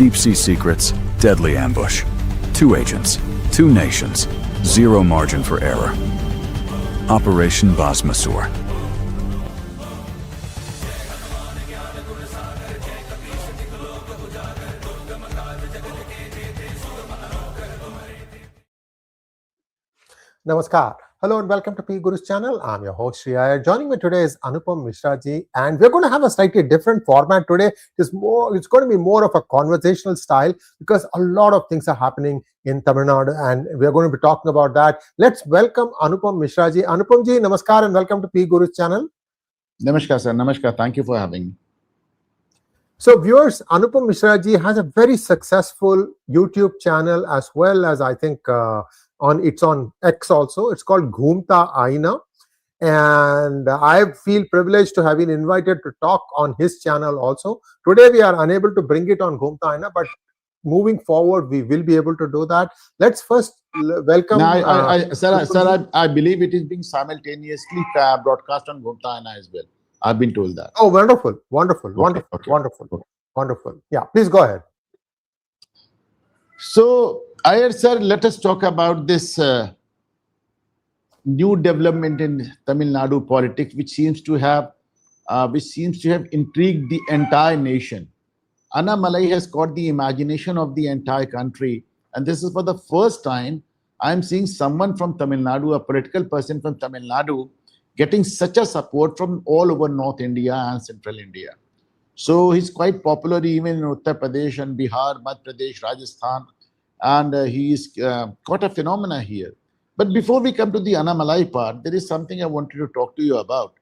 Deep sea secrets, deadly ambush. 2 agents, 2 nations, 0 margin for error. Operation Basmasur. Namaskar. Hello and welcome to P Guru's channel. I'm your host Sri Iyer. Joining me today is Anupam Mishra ji, and we're going to have a slightly different format today. It's going to be more of a conversational style because a lot of things are happening in Tamil Nadu, and we're going to be talking about that. Let's welcome Anupam Mishra ji. Anupam ji, namaskar and welcome to P Guru's channel. Namaskar, sir. Namaskar. Thank you for having me. So, viewers, Anupam Mishra ji has a very successful YouTube channel as well as I think. It's on X also. It's called Ghumta Aina, and I feel privileged to have been invited to talk on his channel also. Today we are unable to bring it on Ghumta Aina, but moving forward we will be able to do that. Let's first welcome. Sir, I believe it is being simultaneously broadcast on Ghumta Aina as well. I've been told that. Oh, wonderful. Yeah, please go ahead. So, Iyer sir, let us talk about this new development in Tamil Nadu politics, which seems to have intrigued the entire nation. Annamalai has caught the imagination of the entire country, and this is for the first time I am seeing someone from Tamil Nadu, a political person from Tamil Nadu, getting such a support from all over North India and Central India. So he's quite popular even in Uttar Pradesh and Bihar, Madhya Pradesh, Rajasthan, and he is quite a phenomena here. But before we come to the Annamalai part, there is something I wanted to talk to you about.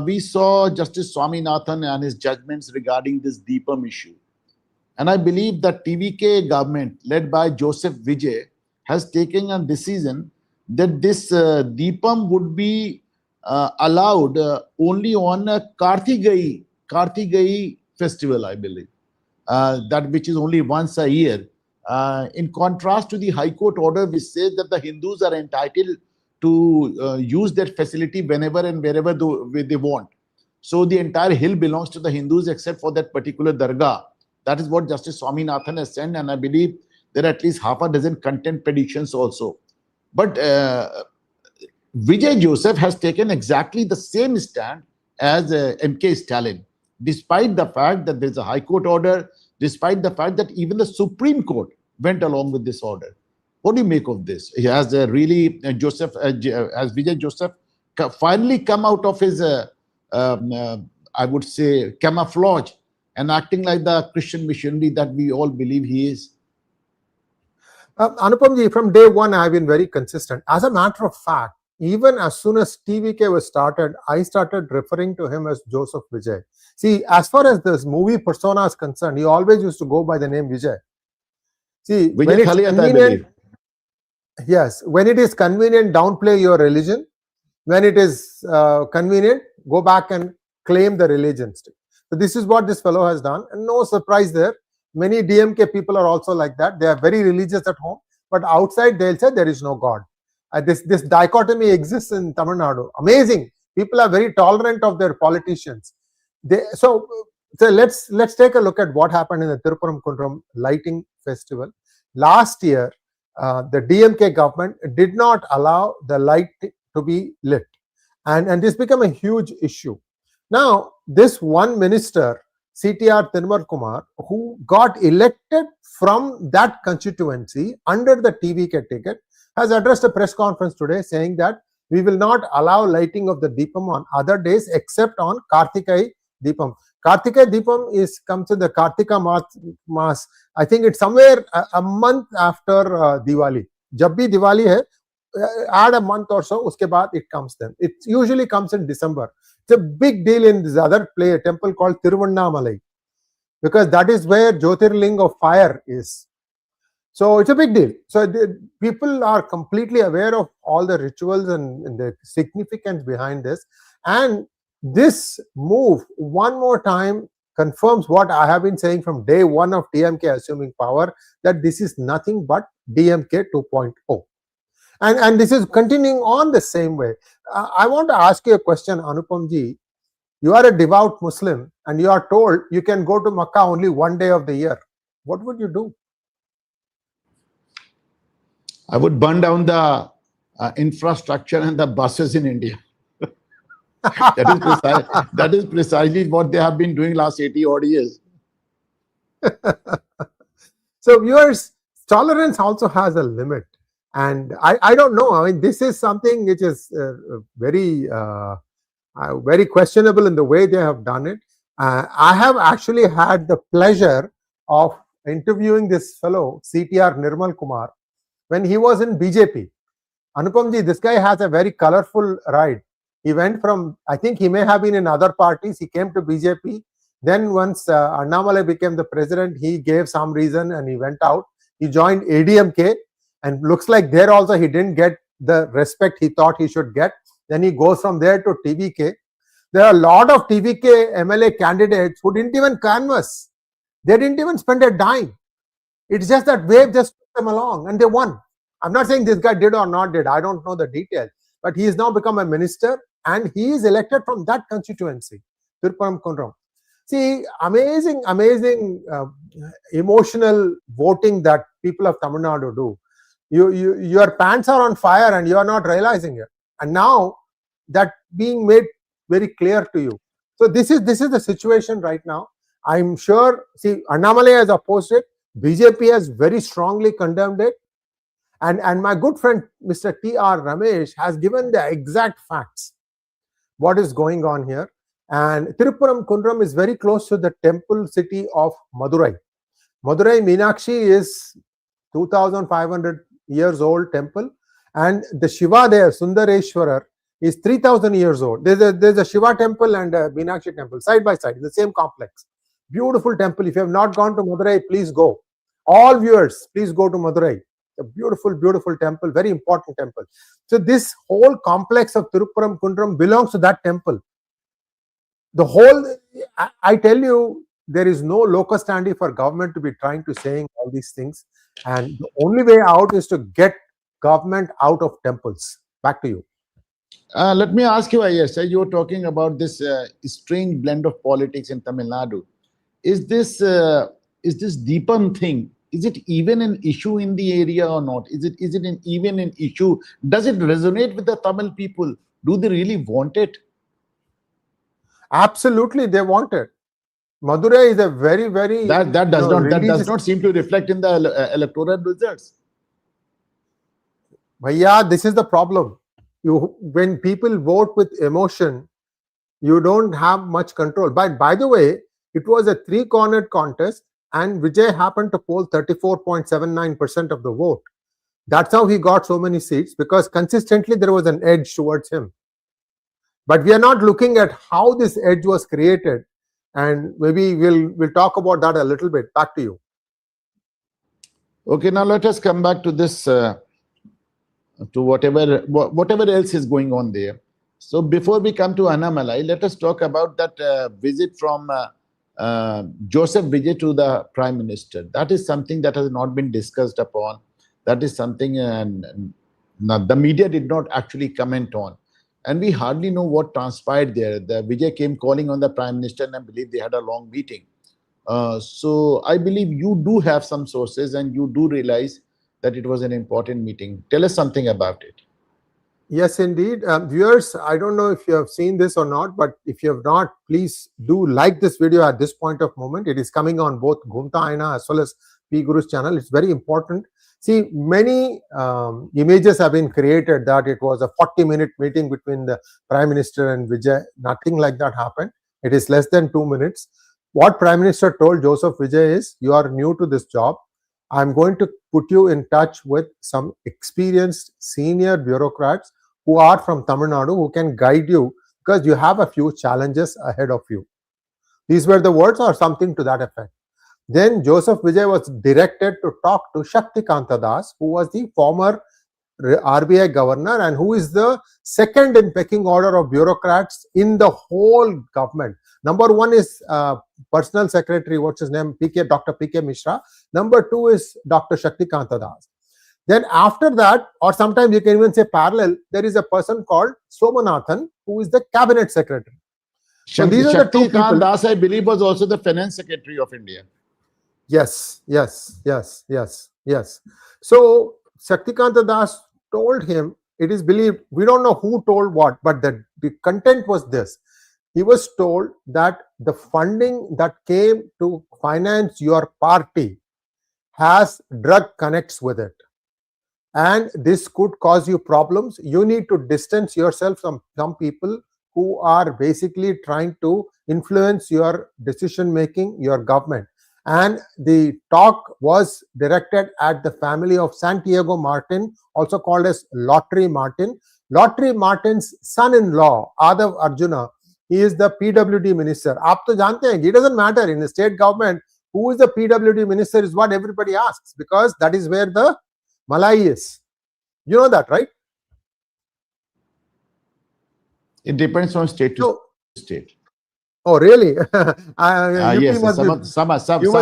We saw Justice Swaminathan and his judgments regarding this Deepam issue. And I believe that TVK government, led by Joseph Vijay, has taken a decision that this Deepam would be allowed only on a Kartigai festival, I believe, that which is only once a year. In contrast to the High Court order, which says that the Hindus are entitled to use that facility whenever and wherever they want. So the entire hill belongs to the Hindus except for that particular dargah. That is what Justice Swaminathan has said, and I believe there are at least half a dozen content petitions also. But Vijay Joseph has taken exactly the same stand as MK Stalin, despite the fact that there's a High Court order, despite the fact that even the Supreme Court went along with this order. What do you make of this? He has really, Vijay Joseph finally come out of his, I would say, camouflage and acting like the Christian missionary that we all believe he is? Anupam ji, from day one, I have been very consistent. As a matter of fact, even as soon as TVK was started, I started referring to him as Joseph Vijay. See, as far as this movie persona is concerned, he always used to go by the name Vijay. See, Vijay when it's convenient, yes, when it is convenient, downplay your religion. When it is convenient, go back and claim the religion. So this is what this fellow has done, and no surprise there. Many DMK people are also like that. They are very religious at home, but outside they'll say there is no God. This dichotomy exists in Tamil Nadu. Amazing. People are very tolerant of their politicians. So let's take a look at what happened in the Tiruppuram Kundram lighting festival. Last year, the DMK government did not allow the light to be lit, and this became a huge issue. Now, this one minister, CTR Tinmar Kumar, who got elected from that constituency under the TVK ticket, has addressed a press conference today saying that we will not allow lighting of the Deepam on other days except on Kartikai Deepam. Kartikai Deepam comes in the Kartika Maas. I think it's somewhere a month after Diwali. Jab bhi Diwali hai, add a month or so, uske baad it comes then. It usually comes in December. It's a big deal in this other temple called Annamalai, because that is where Jyotirling of fire is. So it's a big deal. So people are completely aware of all the rituals and the significance behind this. And this move, one more time, confirms what I have been saying from day one of DMK assuming power, that this is nothing but DMK 2.0. And this is continuing on the same way. I want to ask you a question, Anupam ji. You are a devout Muslim and you are told you can go to Makkah only one day of the year. what would you do? I would burn down the infrastructure and the buses in India. That is precisely what they have been doing last 80 odd years. So viewers, tolerance also has a limit. And I don't know. I mean, this is something which is very questionable in the way they have done it. I have actually had the pleasure of interviewing this fellow, CTR Nirmal Kumar, when he was in BJP. Anupamji, this guy has a very colorful ride. He went from, I think he may have been in other parties, he came to BJP. Then once Annamalai became the president, he gave some reason and he went out. He joined ADMK, and looks like there also he didn't get the respect he thought he should get. Then he goes from there to TVK. There are a lot of TVK MLA candidates who didn't even canvass. They didn't even spend a dime. It's just that wave just took them along and they won. I'm not saying this guy did or not did. I don't know the details. But he has now become a minister and he is elected from that constituency, Tiruppuram Kundram. See, amazing emotional voting that people of Tamil Nadu do. Your pants are on fire and you are not realizing it. And now that being made very clear to you. So this is the situation right now. I'm sure, see, Annamalai has opposed it. BJP has very strongly condemned it. And my good friend, Mr. T.R. Ramesh, has given the exact facts, what is going on here. And Tiruppuram Kundram is very close to the temple city of Madurai. Madurai Meenakshi is 2,500 years old temple. And the Shiva there, Sundareshwarar, is 3,000 years old. There's a Shiva temple and a Meenakshi temple, side by side, in the same complex. Beautiful temple. If you have not gone to Madurai, please go. All viewers, please go to Madurai. A beautiful, beautiful temple, very important temple. So this whole complex of Tiruppuram Kundram belongs to that temple. The whole, I tell you, there is no locus standi for government to be trying to saying all these things. And the only way out is to get government out of temples. Back to you. Let me ask you, yes, you were talking about this strange blend of politics in Tamil Nadu. Is this Deepam thing, is it even an issue in the area or not? Is it even an issue? Does it resonate with the Tamil people? Do they really want it? Absolutely, they want it. Madurai is a very, very that does not seem to reflect in the electoral results. But yeah, this is the problem. When people vote with emotion, you don't have much control. But by the way, it was a three-cornered contest, and Vijay happened to poll 34.79% of the vote. That's how he got so many seats, because consistently there was an edge towards him. But we are not looking at how this edge was created, and maybe we'll talk about that a little bit. Back to you. Okay, now let us come back to this, to whatever else is going on there. So before we come to Annamalai, let us talk about that visit from Joseph Vijay to the Prime Minister. That is something that has not been discussed upon. That is something the media did not actually comment on. And we hardly know what transpired there. The Vijay came calling on the Prime Minister, and I believe they had a long meeting. So I believe you do have some sources and you do realize that it was an important meeting. Tell us something about it. Yes, indeed. Viewers, I don't know if you have seen this or not, but if you have not, please do like this video at this point of moment. It is coming on both Ghumta Aina as well as P Guru's channel. It's very important. See, many images have been created that it was a 40-minute meeting between the Prime Minister and Vijay. Nothing like that happened. It is less than 2 minutes. What Prime Minister told Joseph Vijay is, you are new to this job. I'm going to put you in touch with some experienced senior bureaucrats who are from Tamil Nadu, who can guide you, because you have a few challenges ahead of you. These were the words, or something to that effect. Then Joseph Vijay was directed to talk to Shaktikanta Das, who was the former RBI governor and who is the second in pecking order of bureaucrats in the whole government. Number one is personal secretary, what's his name, Dr. P.K. Mishra. Number two is Dr. Shaktikanta Das. Then after that, or sometimes you can even say parallel, there is a person called Somanathan, who is the cabinet secretary. So these are the two people. Das, I believe, was also the finance secretary of India. Yes, yes, yes, yes, yes. So Shaktikanta Das told him, it is believed, we don't know who told what, but the content was this. He was told that the funding that came to finance your party has drug connects with it, and this could cause you problems. You need to distance yourself from some people who are basically trying to influence your decision making, your government. And the talk was directed at the family of Santiago Martin, also called as Lottery Martin. Lottery Martin's son-in-law, Adav Arjuna, he is the PWD minister. आप तो जानते हैं, it doesn't matter in the state government who is the PWD minister is what everybody asks, because that is where the Malai is. You know that, right? It depends from state to state. Oh, really? Yes, must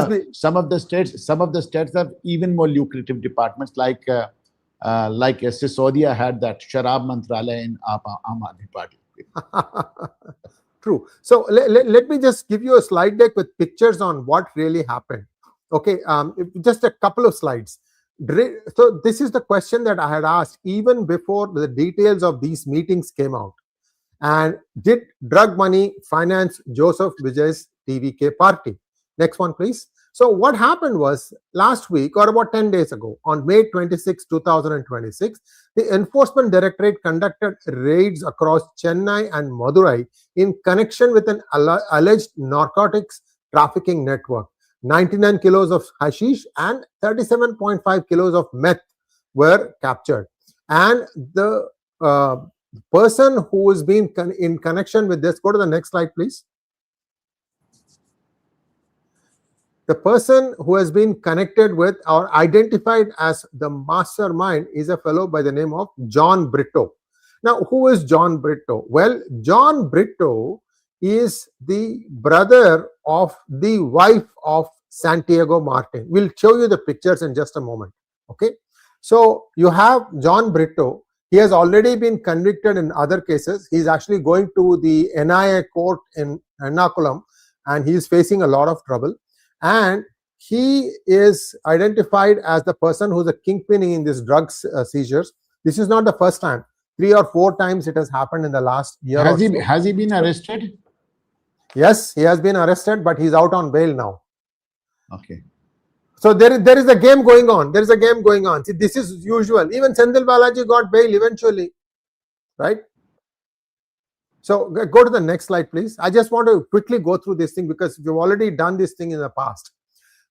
be, some of the states have even more lucrative departments, like Sisodia had that Sharab Mantralaya in Aam Aadmi Party. True. So let me just give you a slide deck with pictures on what really happened. Okay, just a couple of slides. So this is the question that I had asked even before the details of these meetings came out. And did drug money finance Joseph Vijay's TVK party? Next one, please. So what happened was last week, or about 10 days ago, on May 26, 2026, the Enforcement Directorate conducted raids across Chennai and Madurai in connection with an alleged narcotics trafficking network. 99 kilos of hashish and 37.5 kilos of meth were captured. And the person who has been in connection with this, go to the next slide, please. The person who has been connected with or identified as the mastermind is a fellow by the name of John Brito. Now, who is John Brito? Well, John Brito is the brother of the wife of Santiago Martin. We'll show you the pictures in just a moment. Okay. So you have John Brito. He has already been convicted in other cases. He's actually going to the NIA court in Ernakulam, and he is facing a lot of trouble. And he is identified as the person who's a kingpin in these drugs seizures. This is not the first time. 3 or 4 times it has happened in the last year. Has he been arrested? Yes, he has been arrested, but he's out on bail now. Okay. So there is a game going on. There is a game going on. See, this is usual. Even Sendil Balaji got bail eventually, right? So go to the next slide, please. I just want to quickly go through this thing because we've already done this thing in the past.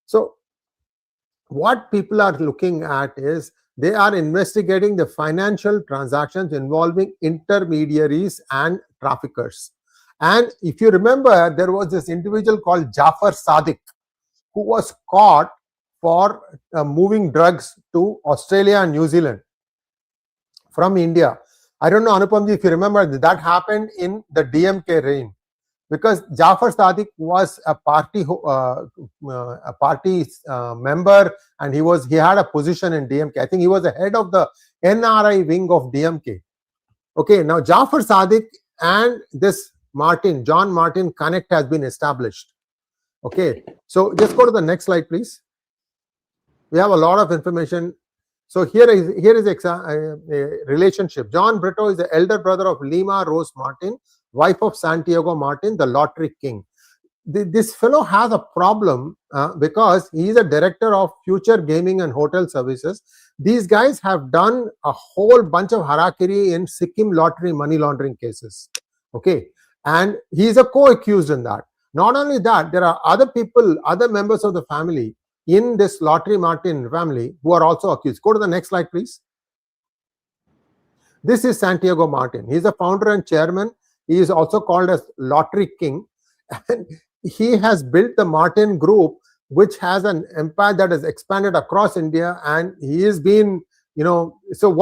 So what people are looking at is they are investigating the financial transactions involving intermediaries and traffickers. And if you remember, there was this individual called Jafar Sadiq who was caught for moving drugs to Australia and New Zealand from India. I don't know, Anupamji, if you remember, that happened in the DMK reign, because Jafar Sadiq was a party member, and he had a position in DMK. I think he was the head of the NRI wing of DMK. Okay, now Jafar Sadiq and this John Martin connect has been established. Okay, so just go to the next slide, please. We have a lot of information. So here is a relationship. John Brito is the elder brother of Lima Rose Martin, wife of Santiago Martin, the lottery king. This fellow has a problem because he is a director of Future Gaming and Hotel Services. These guys have done a whole bunch of harakiri in Sikkim lottery money laundering cases. Okay, and he is a co-accused in that. Not only that, there are other people, other members of the family in this Lottery Martin family who are also accused. Go to the next slide, please. This is Santiago Martin. He is the founder and chairman. He is also called as Lottery King. And he has built the Martin Group, which has an empire that has expanded across India. And he has been, so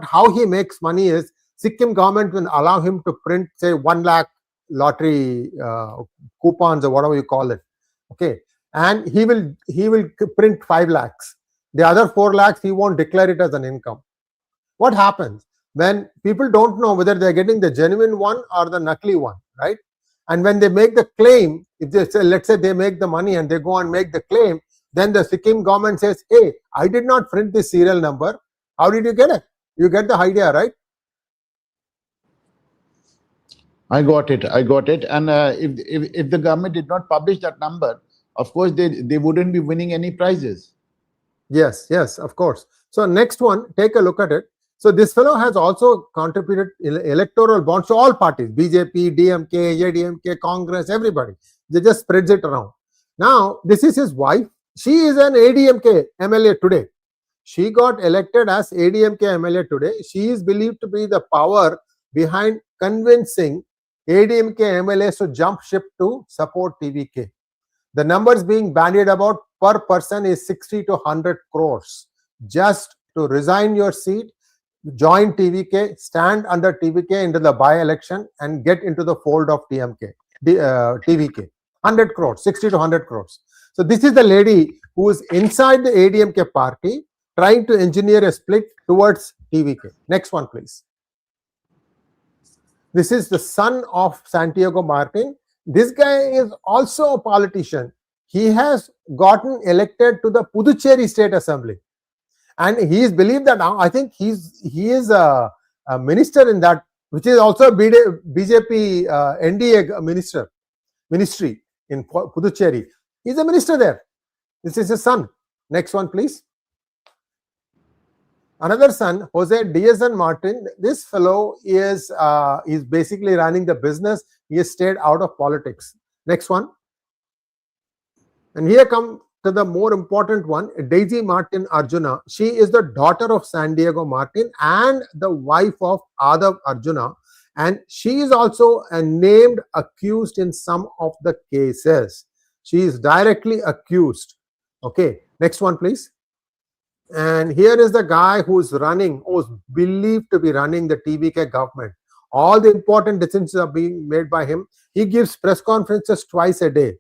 how he makes money is Sikkim government will allow him to print, say, 1 lakh lottery coupons or whatever you call it. Okay. And he will print 5 lakhs. The other 4 lakhs, he won't declare it as an income. What happens when people don't know whether they're getting the genuine one or the nakli one, right? And when they make the claim, if they say, let's say they make the money and they go and make the claim, Then the Sikkim government says, hey, I did not print this serial number. How did you get it? You get the idea, right? I got it. I got it. And if the government did not publish that number, of course, they wouldn't be winning any prizes. Yes, yes, of course. So next one, take a look at it. So this fellow has also contributed electoral bonds to all parties, BJP, DMK, ADMK, Congress, everybody. They just spreads it around. Now, this is his wife. She is an ADMK MLA today. She got elected as ADMK MLA today. She is believed to be the power behind convincing ADMK MLAs to jump ship to support TVK. The numbers being bandied about per person is 60 to 100 crores. Just to resign your seat, join TVK, stand under TVK into the by-election and get into the fold of TVK. 100 crores, 60 to 100 crores. So this is the lady who is inside the ADMK party trying to engineer a split towards TVK. Next one, please. This is the son of Santiago Martin. This guy is also a politician. He has gotten elected to the Puducherry State Assembly. And he is believed that now, I think he is a minister in that, which is also a BJP NDA ministry in Puducherry. He's a minister there. This is his son. Next one, please. Another son, Jose Diaz Martin. This fellow is basically running the business. He has stayed out of politics. Next one. And here come to the more important one, Daisy Martin Arjuna. She is the daughter of San Diego Martin and the wife of Adav Arjuna. And she is also a named accused in some of the cases. She is directly accused. Okay, next one, please. And here is the guy who's believed to be running the TVK government. All the important decisions are being made by him. He gives press conferences twice a day.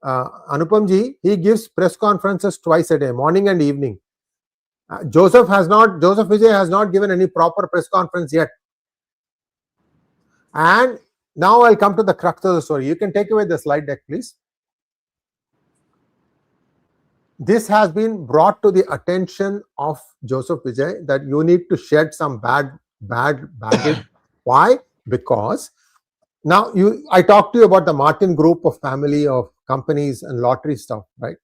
Anupam ji, he gives press conferences twice a day, morning and evening. Joseph Vijay has not given any proper press conference yet. And now I'll come to the crux of the story. You can take away the slide deck, please. This has been brought to the attention of Joseph Vijay that you need to shed some bad baggage. Why? Because now I talked to you about the Martin group of family of companies and lottery stuff, right?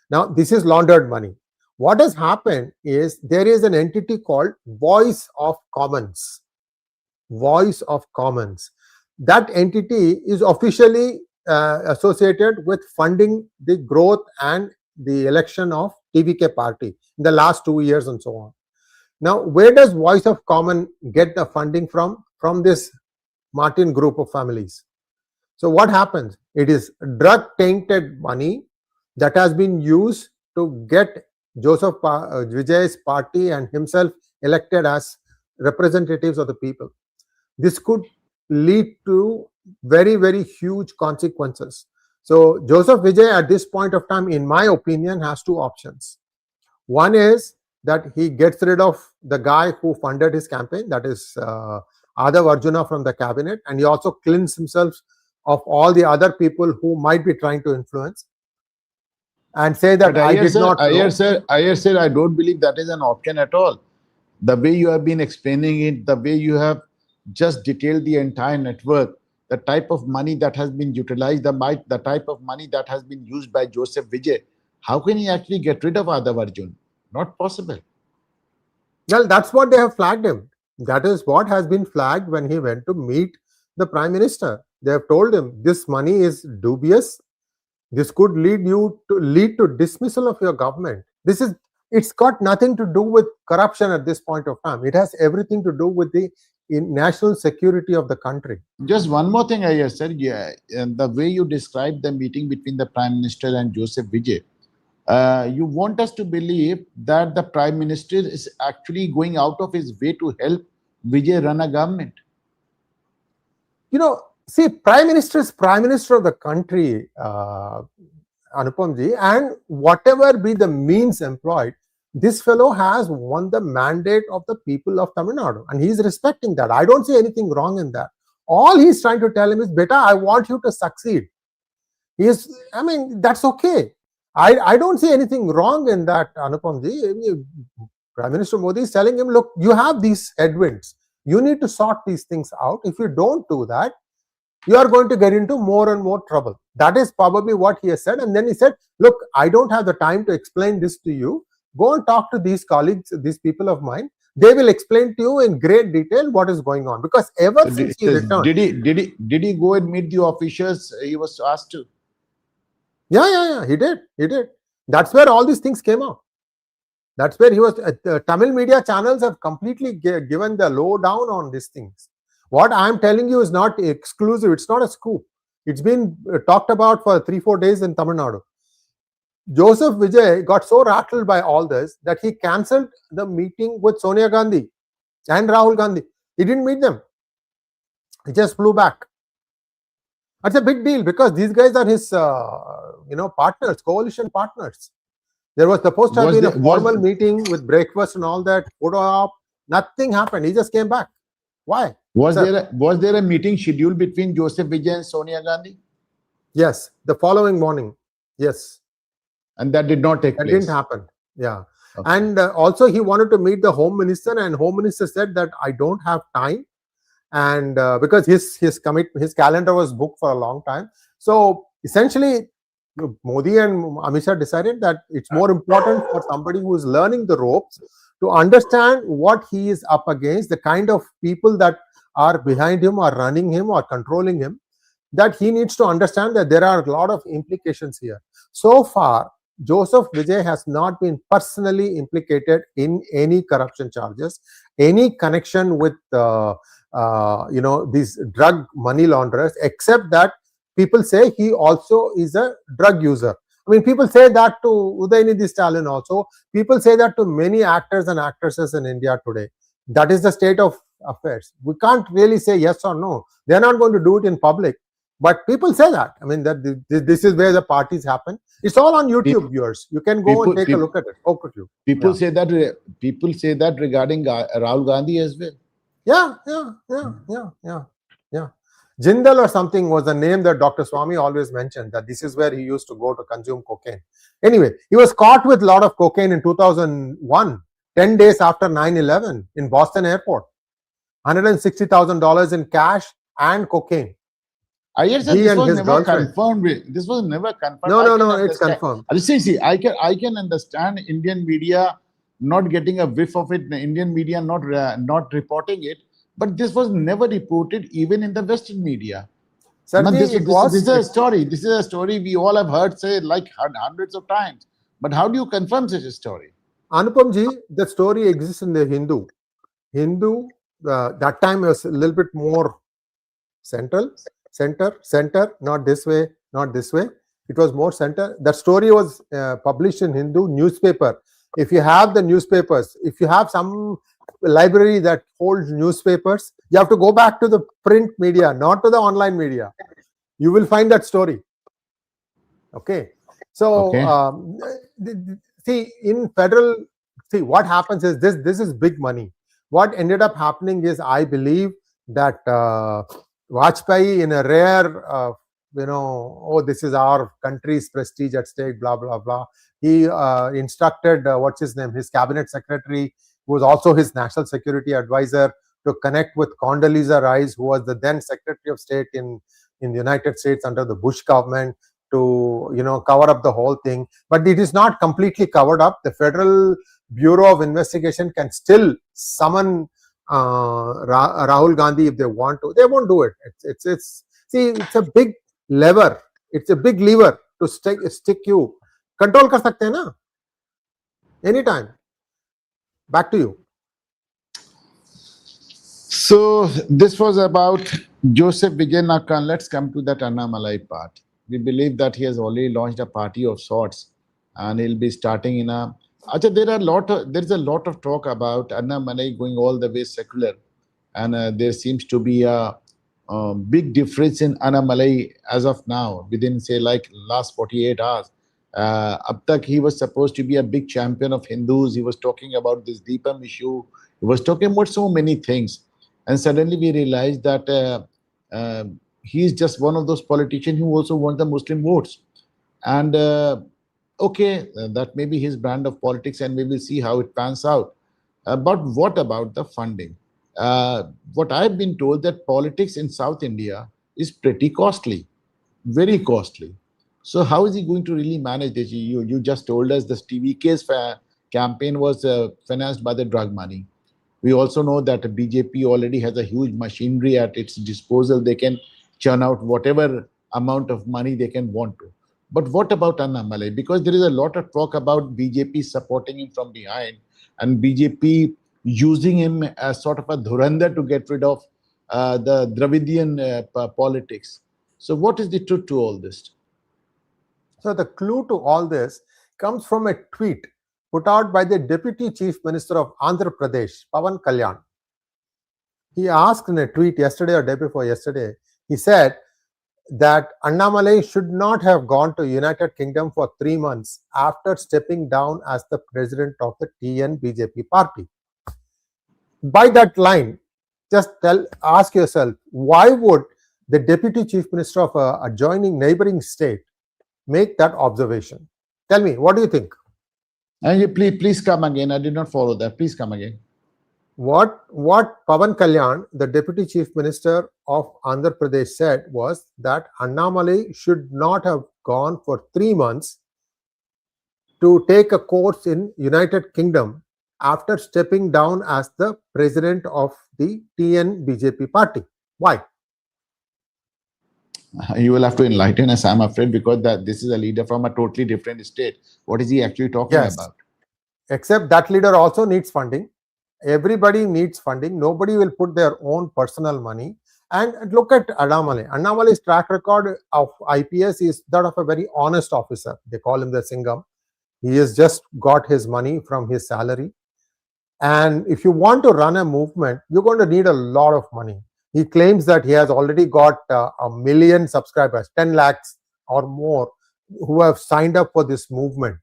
Now this is laundered money. What has happened is there is an entity called Voice of Commons. Voice of Commons. That entity is officially associated with funding the growth and the election of TVK party in the last 2 years and so on. Now, where does Voice of Common get the funding from? From this Martin group of families. So what happens? It is drug-tainted money that has been used to get Joseph Vijay's party and himself elected as representatives of the people. This could lead to very, very huge consequences. So Joseph Vijay at this point of time, in my opinion, has two options. One is that he gets rid of the guy who funded his campaign, that is Adav Arjuna from the cabinet, and he also cleans himself of all the other people who might be trying to influence and say that I did not know. Iyer sir, I don't believe that is an option at all. The way you have been explaining it, the way you have just detailed the entire network, the type of money that has been utilized, the type of money that has been used by Joseph Vijay, how can he actually get rid of Adav Arjuna? Not possible. Well, that's what they have flagged him. That is what has been flagged when he went to meet the Prime Minister. They have told him this money is dubious. This could lead to dismissal of your government. It's got nothing to do with corruption at this point of time. It has everything to do with the national security of the country. Just one more thing, Iyer sir. Yeah, and the way you described the meeting between the Prime Minister and Joseph Vijay, you want us to believe that the Prime Minister is actually going out of his way to help Vijay run a government. See, Prime Minister is Prime Minister of the country, Anupam ji, and whatever be the means employed, this fellow has won the mandate of the people of Tamil Nadu, and he is respecting that. I don't see anything wrong in that. All he's trying to tell him is, beta, I want you to succeed. That's okay. I don't see anything wrong in that, Anupamji. Prime Minister Modi is telling him, look, you have these headwinds. You need to sort these things out. If you don't do that, you are going to get into more and more trouble. That is probably what he has said. And then he said, look, I don't have the time to explain this to you. Go and talk to these colleagues, these people of mine. They will explain to you in great detail what is going on. Because ever since he returned, did he go and meet the officials he was asked to? Yeah, he did. That's where all these things came out. That's where he was. Tamil media channels have completely given the lowdown on these things. What I am telling you is not exclusive. It's not a scoop. It's been talked about for 3-4 days in Tamil Nadu. Joseph Vijay got so rattled by all this that he cancelled the meeting with Sonia Gandhi and Rahul Gandhi. He didn't meet them. He just flew back. That's a big deal because these guys are his, partners, coalition partners. There was supposed to have been a formal meeting with breakfast and all that, photo op. Nothing happened. He just came back. Why? Was there a meeting scheduled between Joseph Vijay and Sonia Gandhi? Yes, the following morning. Yes. And that did not take place. That didn't happen. Yeah. Okay. And also he wanted to meet the Home Minister, and Home Minister said that I don't have time. And because his calendar was booked for a long time. So essentially, Modi and Amit Shah decided that it's more important for somebody who is learning the ropes to understand what he is up against, the kind of people that are behind him or running him or controlling him, that he needs to understand that there are a lot of implications here. So far, Joseph Vijay has not been personally implicated in any corruption charges, any connection with these drug money launderers, except that people say he also is a drug user. I mean, people say that to Udayanidhi Stalin also. People say that to many actors and actresses in India today. That is the state of affairs. We can't really say yes or no. They're not going to do it in public. But people say that. I mean, that this is where the parties happen. It's all on YouTube, viewers. You can go and take a look at it. People say that regarding Rahul Gandhi as well. Yeah. Jindal or something was the name that Dr. Swami always mentioned, that this is where he used to go to consume cocaine. Anyway, he was caught with a lot of cocaine in 2001, 10 days after 9/11 in Boston airport. $160,000 in cash and cocaine. Yes, sir, this was never confirmed. This was never confirmed. No, it's confirmed. See, I can understand Indian media not getting a whiff of it, Indian media not reporting it, but this was never reported even in the Western media. This is a story. This is a story we all have heard say like hundreds of times. But how do you confirm such a story? Anupamji, the story exists in the Hindu. That time was a little bit more center, not this way. It was more center. The story was published in Hindu newspaper. If you have the newspapers, if you have some library that holds newspapers, you have to go back to the print media, not to the online media. You will find that story. Okay. So, in federal, what happens is this is big money. What ended up happening is, I believe that Vajpayee, in a rare, this is our country's prestige at stake, blah, blah, blah. He instructed, his cabinet secretary, who was also his national security advisor, to connect with Condoleezza Rice, who was the then Secretary of State in the United States under the Bush government, to cover up the whole thing. But it is not completely covered up. The Federal Bureau of Investigation can still summon Rahul Gandhi if they want to. They won't do it. It's a big lever. It's a big lever to stick you. Control kar sakte hai na? Anytime. Back to you. So this was about Joseph Vijay Nakkan. Let's come to that Annamalai part. We believe that he has already launched a party of sorts, and he'll be starting in a. There's a lot of talk about Annamalai going all the way secular, and there seems to be a big difference in Annamalai as of now, within say like last 48 hours. Up tak he was supposed to be a big champion of Hindus. He was talking about this Deepam issue. He was talking about so many things, and suddenly we realized that he is just one of those politicians who also want the Muslim votes. And Okay, that may be his brand of politics, and we will see how it pans out. But what about the funding? What I've been told that politics in South India is pretty costly, very costly. So how is he going to really manage this? You just told us this TVK's campaign was financed by the drug money. We also know that BJP already has a huge machinery at its disposal. They can churn out whatever amount of money they can want to. But what about Annamalai? Because there is a lot of talk about BJP supporting him from behind and BJP using him as sort of a dhurandhar to get rid of the Dravidian politics. So what is the truth to all this? So the clue to all this comes from a tweet put out by the Deputy Chief Minister of Andhra Pradesh, Pavan Kalyan. He asked in a tweet yesterday or day before yesterday, he said that Annamalai should not have gone to United Kingdom for 3 months after stepping down as the president of the TN BJP party. By that line, just ask yourself, why would the Deputy Chief Minister of a adjoining neighboring state make that observation? Tell me, what do you think? And please come again. I did not follow that. Please come again. What Pavan Kalyan, the Deputy Chief Minister of Andhra Pradesh, said was that Annamalai should not have gone for 3 months to take a course in United Kingdom after stepping down as the president of the TN BJP party. Why? You will have to enlighten us, I'm afraid, because this is a leader from a totally different state. What is he actually talking about? Except that leader also needs funding. Everybody needs funding. Nobody will put their own personal money. And look at Annamalai. Annamalai's track record of IPS is that of a very honest officer. They call him the Singham. He has just got his money from his salary. And if you want to run a movement, you're going to need a lot of money. He claims that he has already got 1 million subscribers, 10 lakhs or more, who have signed up for this movement.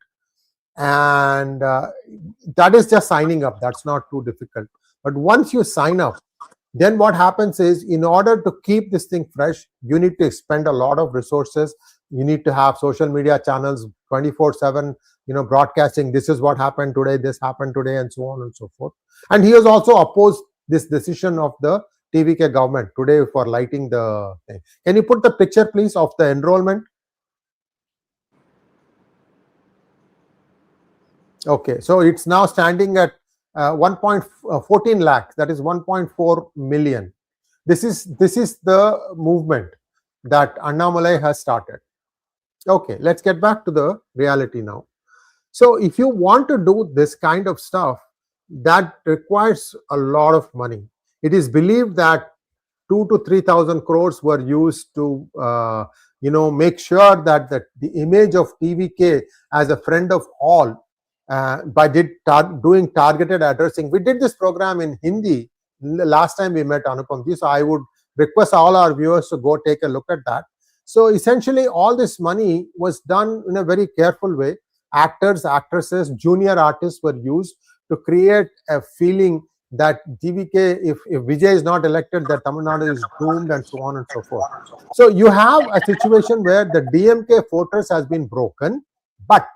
And that is just signing up. That's not too difficult. But once you sign up, then what happens is, in order to keep this thing fresh, you need to spend a lot of resources. You need to have social media channels 24/7, broadcasting. This is what happened today, this happened today, and so on and so forth. And he has also opposed this decision of the TVK government today for lighting the thing. Can you put the picture, please, of the enrollment? Okay, so it's now standing at 1.14 lakhs, that is 1.4 million. This is the movement that Annamalai has started. Okay, let's get back to the reality now. So if you want to do this kind of stuff, that requires a lot of money. It is believed that 2,000 to 3,000 crores were used to make sure that the image of TVK as a friend of all by doing targeted addressing. We did this program in Hindi last time we met Anupam ji, so I would request all our viewers to go take a look at that. So essentially, all this money was done in a very careful way. Actors, actresses, junior artists were used to create a feeling that TVK, if Vijay is not elected, that Tamil Nadu is doomed, and so on and so forth. So you have a situation where the DMK fortress has been broken, but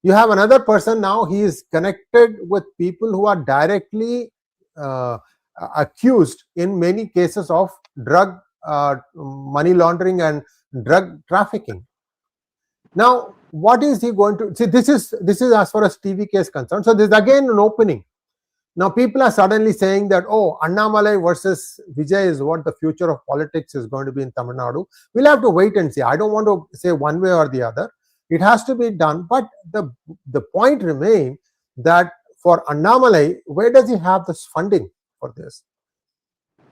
you have another person now. He is connected with people who are directly accused in many cases of drug money laundering and drug trafficking. Now, what is he going to see? This is as far as TVK is concerned. So this is again an opening. Now people are suddenly saying that, oh, Annamalai versus Vijay is what the future of politics is going to be in Tamil Nadu. We'll have to wait and see. I don't want to say one way or the other. It has to be done. But the point remains that for Annamalai, where does he have this funding for this?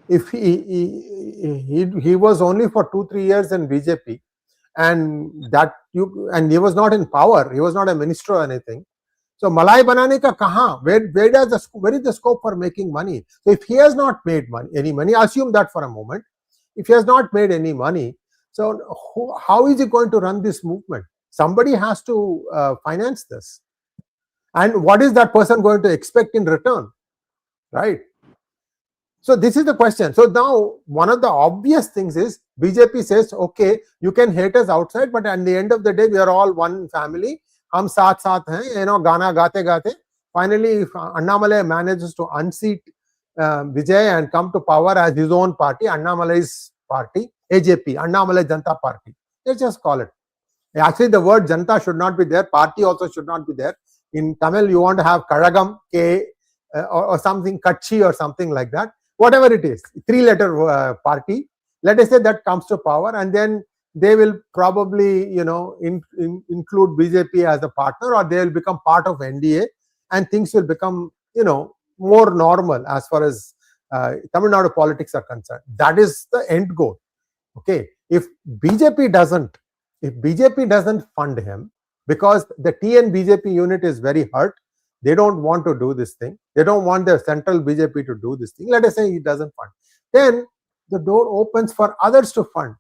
If he was only for 2-3 years in BJP, and he was not in power, he was not a minister or anything. So Malai banane ka kahan? Where is the scope for making money? So if he has not made any money, assume that for a moment. If he has not made any money, so how is he going to run this movement? Somebody has to finance this. And what is that person going to expect in return? Right? So this is the question. So now one of the obvious things is BJP says, okay, you can hate us outside, but at the end of the day, we are all one family. Hum saath saath hain, Gana gaate gaate. Finally, if Annamalai manages to unseat Vijay and come to power as his own party, Annamalai's party, AJP, Annamalai Janata Party. Let's just call it. Actually, the word Janta should not be there. Party also should not be there. In Tamil, you want to have Kadagam, K, or something, Kachi or something like that. Whatever it is, 3-letter party. Let us say that comes to power, and then they will probably, include BJP as a partner, or they will become part of NDA, and things will become, more normal as far as Tamil Nadu politics are concerned. That is the end goal. Okay, if BJP doesn't fund him because the TN BJP unit is very hurt, they don't want to do this thing. They don't want the central BJP to do this thing. Let us say he doesn't fund. Then the door opens for others to fund.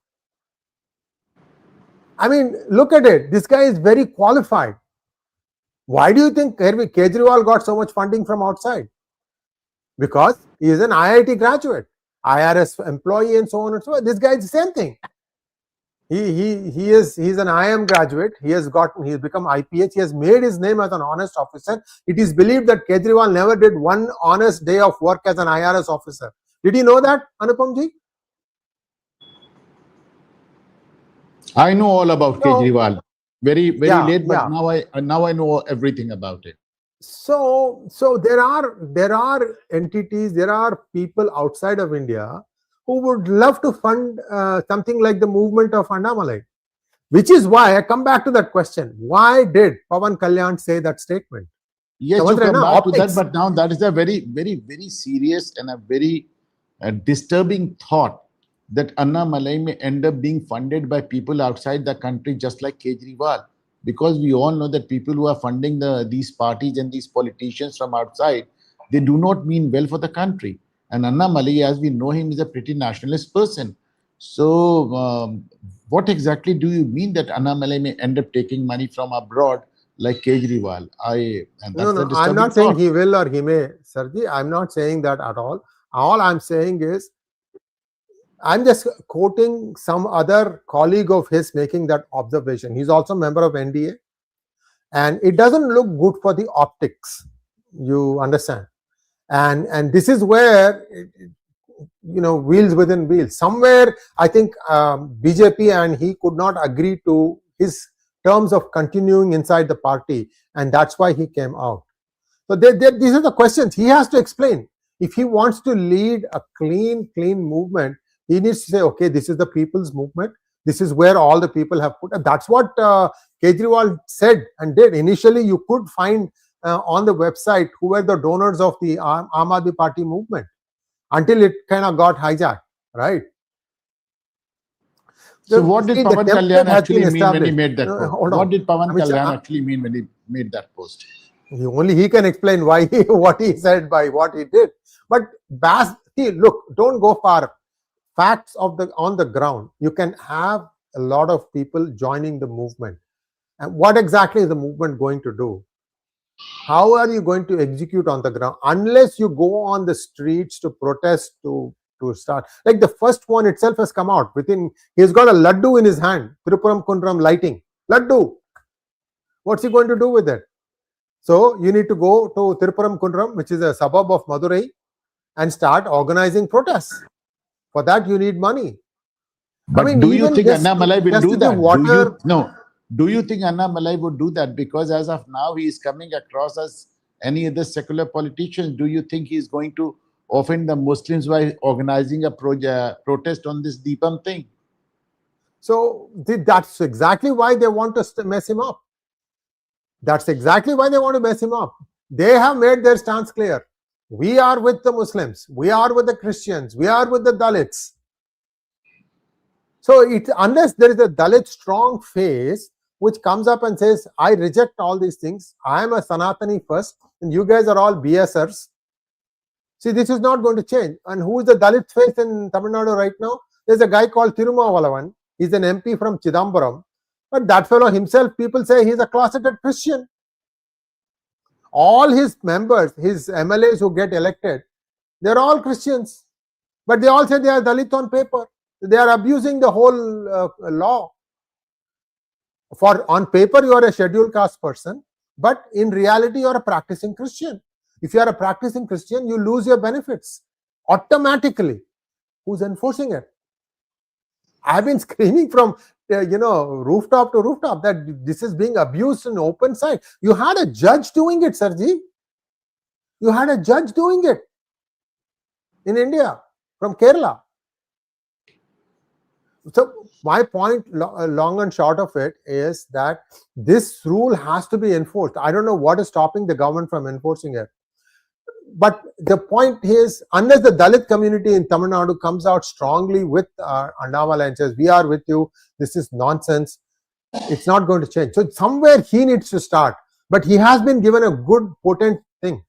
I mean, look at it. This guy is very qualified. Why do you think Kejriwal got so much funding from outside? Because he is an IIT graduate, IRS employee, and so on and so on. This guy is the same thing. He's an IM graduate. He has become IPH. He has made his name as an honest officer. It is believed that Kejriwal never did one honest day of work as an IRS officer. Did you know that, Anupam ji? I know all about Kejriwal. Very late, but now I know everything about it. So there are entities, there are people outside of India who would love to fund something like the movement of Annamalai, which is why I come back to that question. Why did Pawan Kalyan say that statement? Yes, you come back to that, but now that is a very, very, very serious and a very disturbing thought that Annamalai may end up being funded by people outside the country, just like Kejriwal. Because we all know that people who are funding these parties and these politicians from outside, they do not mean well for the country. And Annamalai, as we know him, is a pretty nationalist person. So what exactly do you mean that Annamalai may end up taking money from abroad like Kejriwal? No, I'm not saying he will or he may, Sarji. I'm not saying that at all. All I'm saying is, I'm just quoting some other colleague of his making that observation. He's also a member of NDA. And it doesn't look good for the optics. You understand? And this is where, wheels within wheels. Somewhere, I think BJP and he could not agree to his terms of continuing inside the party. And that's why he came out. So these are the questions he has to explain. If he wants to lead a clean movement, he needs to say, okay, this is the people's movement. This is where all the people have put. And that's what Kejriwal said and did. Initially, you could find on the website who were the donors of the Aam Aadmi Party movement until it kind of got hijacked, right? So what did Pawan Kalyan actually mean when he made that post? What did Pawan Kalyan actually mean when he made that post? Only he can explain why what he said by what he did. But look, don't go far. Facts on the ground. You can have a lot of people joining the movement. And what exactly is the movement going to do? How are you going to execute on the ground? Unless you go on the streets to protest, to start. Like the first one itself has come out. He's got a laddu in his hand. Thirupuram Kundram lighting. Laddu. What's he going to do with it? So you need to go to Thirupuram Kundram, which is a suburb of Madurai, and start organizing protests. For that, you need money. But do you think Annamalai will do that? Do you think Annamalai would do that? Because as of now, he is coming across as any other secular politician. Do you think he is going to offend the Muslims by organizing a protest on this Deepam thing? So that's exactly why they want to mess him up. That's exactly why they want to mess him up. They have made their stance clear. We are with the Muslims. We are with the Christians. We are with the Dalits. So unless there is a Dalit strong face which comes up and says, I reject all these things. I am a Sanatani first, and you guys are all BSers. See, this is not going to change. And who is the Dalit face in Tamil Nadu right now? There's a guy called Thirumavalavan. He's an MP from Chidambaram. But that fellow himself, people say he's a closeted Christian. All his members, his MLAs who get elected, they're all Christians. But they all say they are Dalit on paper. They are abusing the whole law. On paper, you are a scheduled caste person, but in reality, you are a practicing Christian. If you are a practicing Christian, you lose your benefits automatically. Who's enforcing it? I've been screaming from rooftop to rooftop that this is being abused in open sight. You had a judge doing it, Sarji. You had a judge doing it in India from Kerala. So my point, long and short of it, is that this rule has to be enforced. I don't know what is stopping the government from enforcing it. But the point is, unless the Dalit community in Tamil Nadu comes out strongly with Annamalai and says, we are with you, this is nonsense, it's not going to change. So somewhere he needs to start. But he has been given a good, potent thing.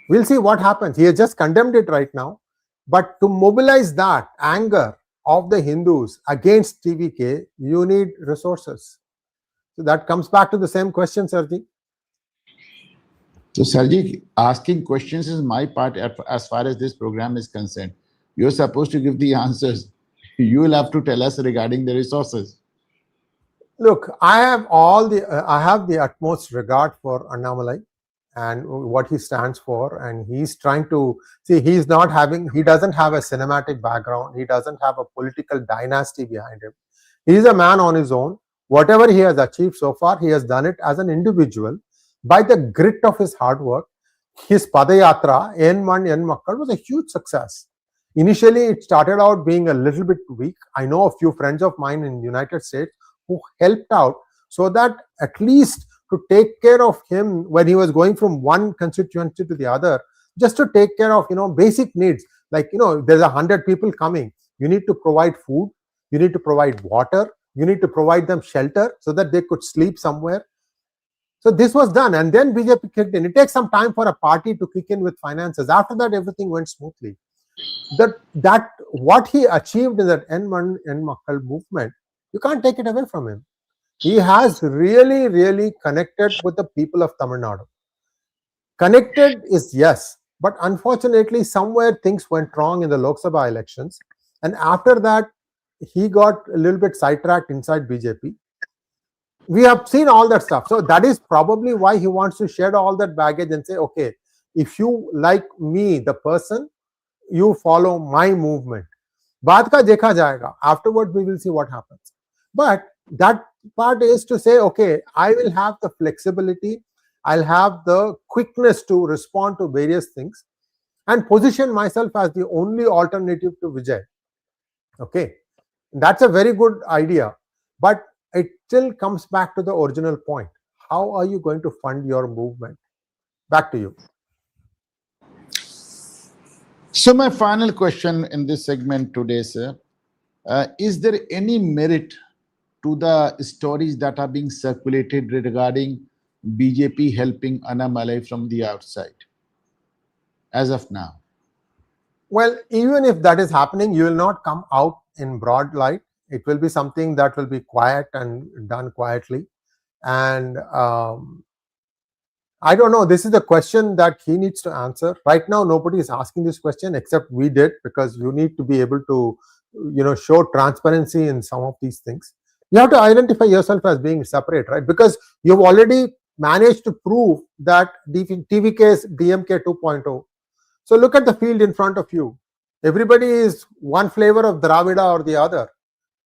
We'll see what happens. He has just condemned it right now. But to mobilize that anger of the Hindus against TVK, you need resources. So that comes back to the same question, Sarji. So, Sarji, asking questions is my part as far as this program is concerned. You're supposed to give the answers. You will have to tell us regarding the resources. Look, I have the utmost regard for Annamalai and what he stands for, and he's trying to see. He doesn't have a cinematic background. He doesn't have a political dynasty behind him. He's a man on his own. Whatever he has achieved so far, he has done it as an individual by the grit of his hard work. His Padayatra, En Man En Makkal, was a huge success. Initially, it started out being a little bit weak. I know a few friends of mine in the United States who helped out so that at least to take care of him when he was going from one constituency to the other, just to take care of basic needs. Like there's 100 people coming. You need to provide food. You need to provide water. You need to provide them shelter so that they could sleep somewhere. So this was done, and then BJP kicked in. It takes some time for a party to kick in with finances. After that, everything went smoothly. That what he achieved in that En Man En Makkal movement, you can't take it away from him. He has really, really connected with the people of Tamil Nadu. Connected is yes, but unfortunately, somewhere things went wrong in the Lok Sabha elections, and after that, he got a little bit sidetracked inside BJP. We have seen all that stuff. So that is probably why he wants to shed all that baggage and say, okay, if you like me, the person, you follow my movement. Baad ka dekha jayega. Afterward, we will see what happens. But that part is to say, okay, I will have the flexibility, I'll have the quickness to respond to various things and position myself as the only alternative to Vijay. Okay, that's a very good idea. But it still comes back to the original point. How are you going to fund your movement? Back to you. So my final question in this segment today, sir, is there any merit to the stories that are being circulated regarding BJP helping Annamalai from the outside as of now? Well, even if that is happening, you will not come out in broad light. It will be something that will be quiet and done quietly. And I don't know. This is the question that he needs to answer. Right now, nobody is asking this question except we did, because you need to be able to, show transparency in some of these things. You have to identify yourself as being separate, right? Because you've already managed to prove that TVK is DMK 2.0. So look at the field in front of you. Everybody is one flavor of Dravida or the other.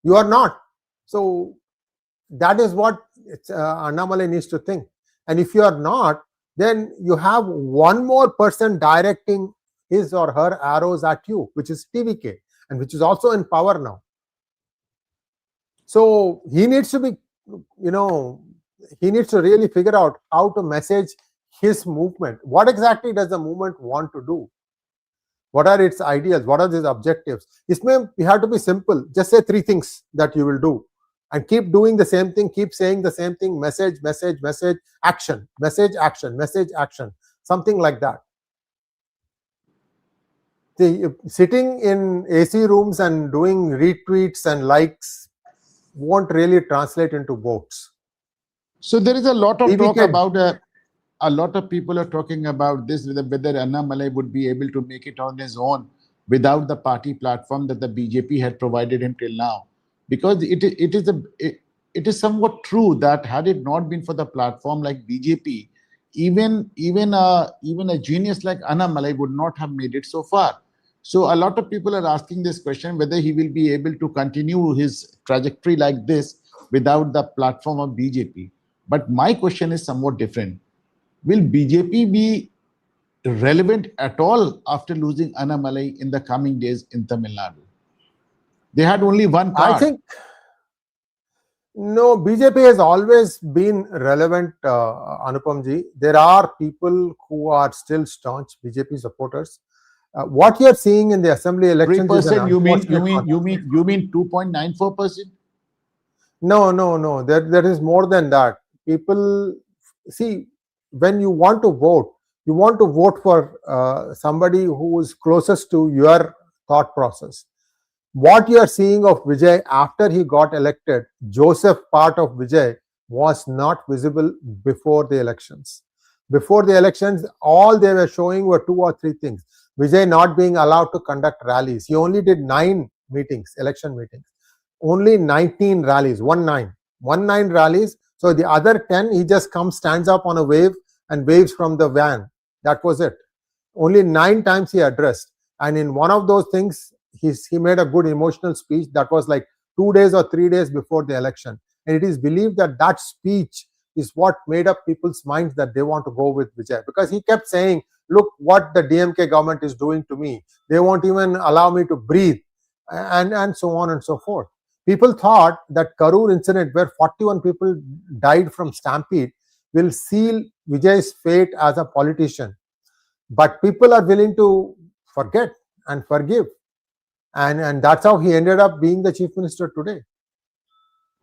You are not. So that is what Annamalai needs to think. And if you are not, then you have one more person directing his or her arrows at you, which is TVK, and which is also in power now. So he needs to be, he needs to really figure out how to message his movement. What exactly does the movement want to do? What are its ideas? What are its objectives? You have to be simple. Just say 3 things that you will do and keep doing the same thing, keep saying the same thing, message, action, message, action, something like that. Sitting in AC rooms and doing retweets and likes won't really translate into votes. So there is a lot of talk about a lot of people are talking about this, whether Annamalai would be able to make it on his own without the party platform that the BJP had provided him till now. Because it is somewhat true that had it not been for the platform like BJP, even a genius like Annamalai would not have made it so far. So a lot of people are asking this question whether he will be able to continue his trajectory like this without the platform of BJP. But my question is somewhat different. Will BJP be relevant at all after losing Annamalai in the coming days in Tamil Nadu? They had only one card. I think no, BJP has always been relevant, Anupamji. There are people who are still staunch BJP supporters. What you are seeing in the assembly elections is an 3%, you mean unfortunate 2.94%? No. There is more than that. People see, when you want to vote for somebody who is closest to your thought process. What you are seeing of Vijay after he got elected, Joseph part of Vijay was not visible before the elections. Before the elections, all they were showing were 2 or 3 things. Vijay not being allowed to conduct rallies. He only did 9 meetings, election meetings. Only 19 rallies, 19 rallies. So the other 10, he just comes, stands up on a wave and waves from the van. That was it. Only 9 times he addressed. And in one of those things, he made a good emotional speech that was like 2 days or 3 days before the election. And it is believed that that speech is what made up people's minds that they want to go with Vijay. Because he kept saying, look what the DMK government is doing to me. They won't even allow me to breathe. And so on and so forth. People thought that Karur incident where 41 people died from stampede will seal Vijay's fate as a politician. But people are willing to forget and forgive. And that's how he ended up being the chief minister today.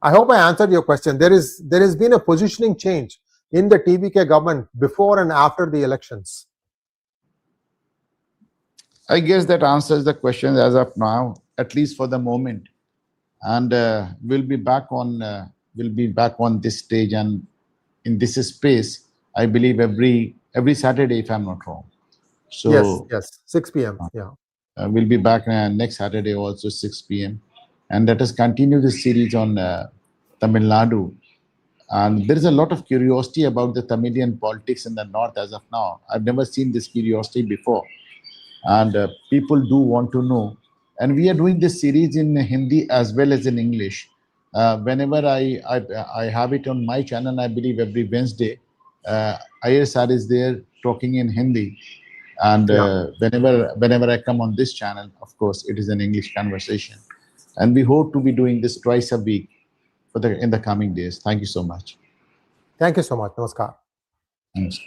I hope I answered your question. There has been a positioning change in the TVK government before and after the elections. I guess that answers the question as of now, at least for the moment. And we'll be back on this stage and in this space, I believe every Saturday, if I'm not wrong. So yes, 6 p.m. Yeah. We'll be back next Saturday also 6 p.m. And let us continue this series on Tamil Nadu. And there is a lot of curiosity about the Tamilian politics in the north as of now. I've never seen this curiosity before. And people do want to know. And we are doing this series in Hindi as well as in English. Whenever I have it on my channel, I believe every Wednesday, Iyer sir is there talking in Hindi. And whenever I come on this channel, of course, it is an English conversation. And we hope to be doing this twice a week in the coming days. Thank you so much. Thank you so much. Namaskar. Thanks.